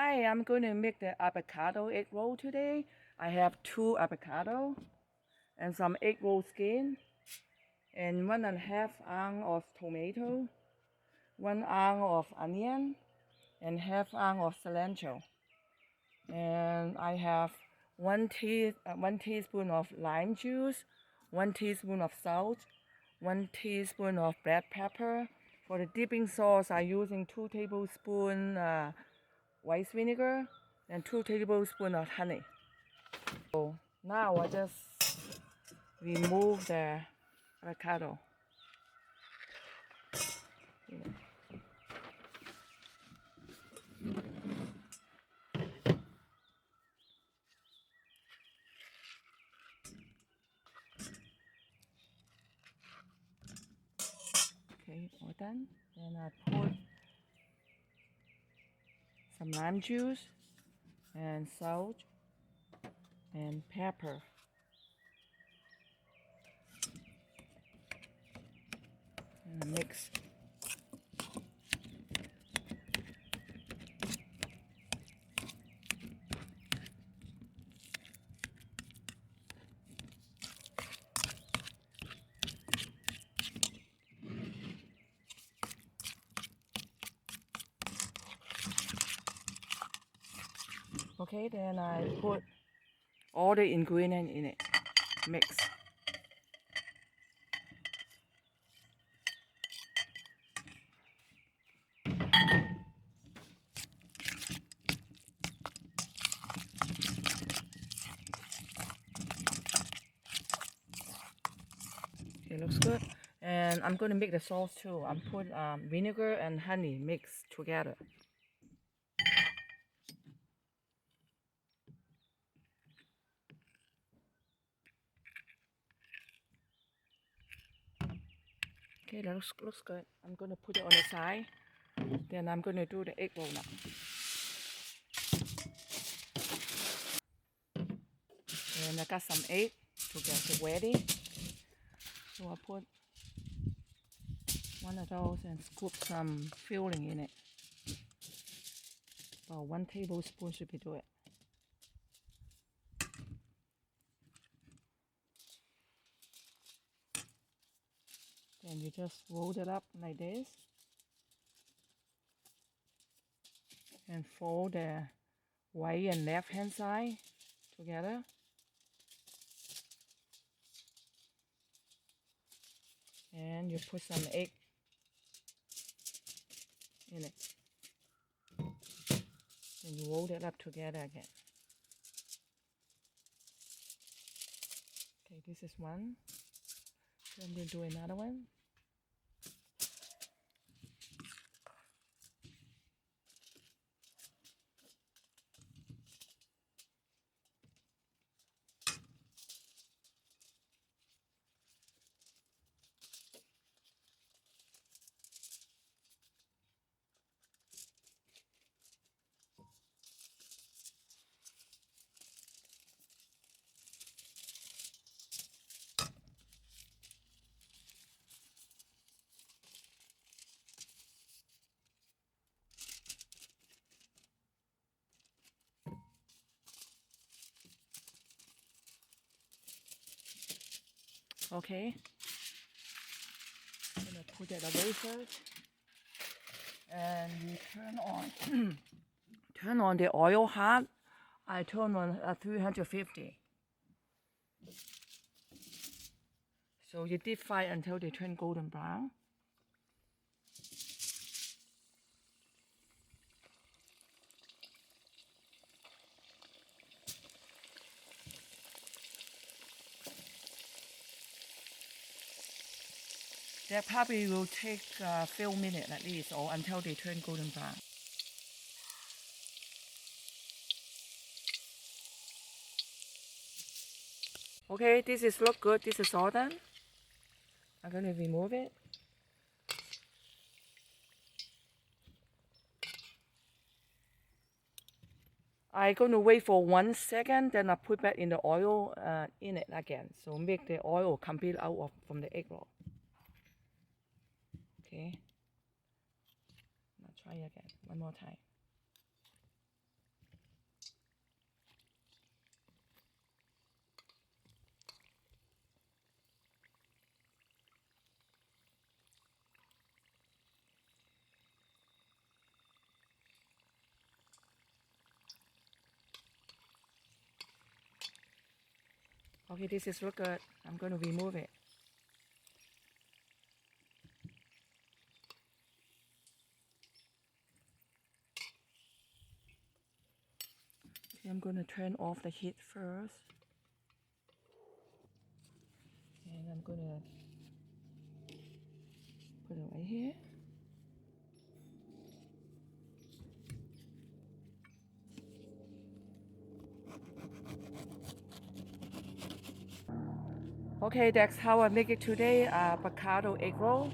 Hi, I'm going to make the avocado egg roll today. I have 2 avocado and some egg roll skin and 1.5 ounce of tomato, 1 ounce of onion and half ounce of cilantro. And I have one teaspoon of lime juice, 1 teaspoon of salt, 1 teaspoon of black pepper. For the dipping sauce, I'm using 2 tablespoons white vinegar and 2 tablespoons of honey. So now I just remove the avocado. Okay, all done. Then I put some lime juice and salt and pepper. And mix. Okay, then I put all the ingredients in it. Mix. It looks good. And I'm going to make the sauce too. I'm put vinegar and honey mixed together. Okay, that looks good. I'm going to put it on the side. Then I'm going to do the egg roll now. And I got some egg to get it ready. So I put one of those and scoop some filling in it. About 1 tablespoon should be do it. Then you just roll it up like this and fold the right and left hand side together. And you put some egg in it. Then you roll it up together again. Okay, this is one. Then you do another one. Okay. I'm gonna put it away first. And you turn on the oil hot. I turn on 350. So you deep fry until they turn golden brown. That probably will take a few minutes at least, or until they turn golden brown. Okay, this is look good. This is all done. I'm gonna remove it. I'm gonna wait for 1 second, then I put back in the oil in it again. So make the oil complete out of from the egg roll. Okay. Now try again one more time. Okay, this is real good. I'm going to remove it. Okay, I'm going to turn off the heat first. And I'm going to put it right here. Okay, that's how I make it today, avocado egg roll.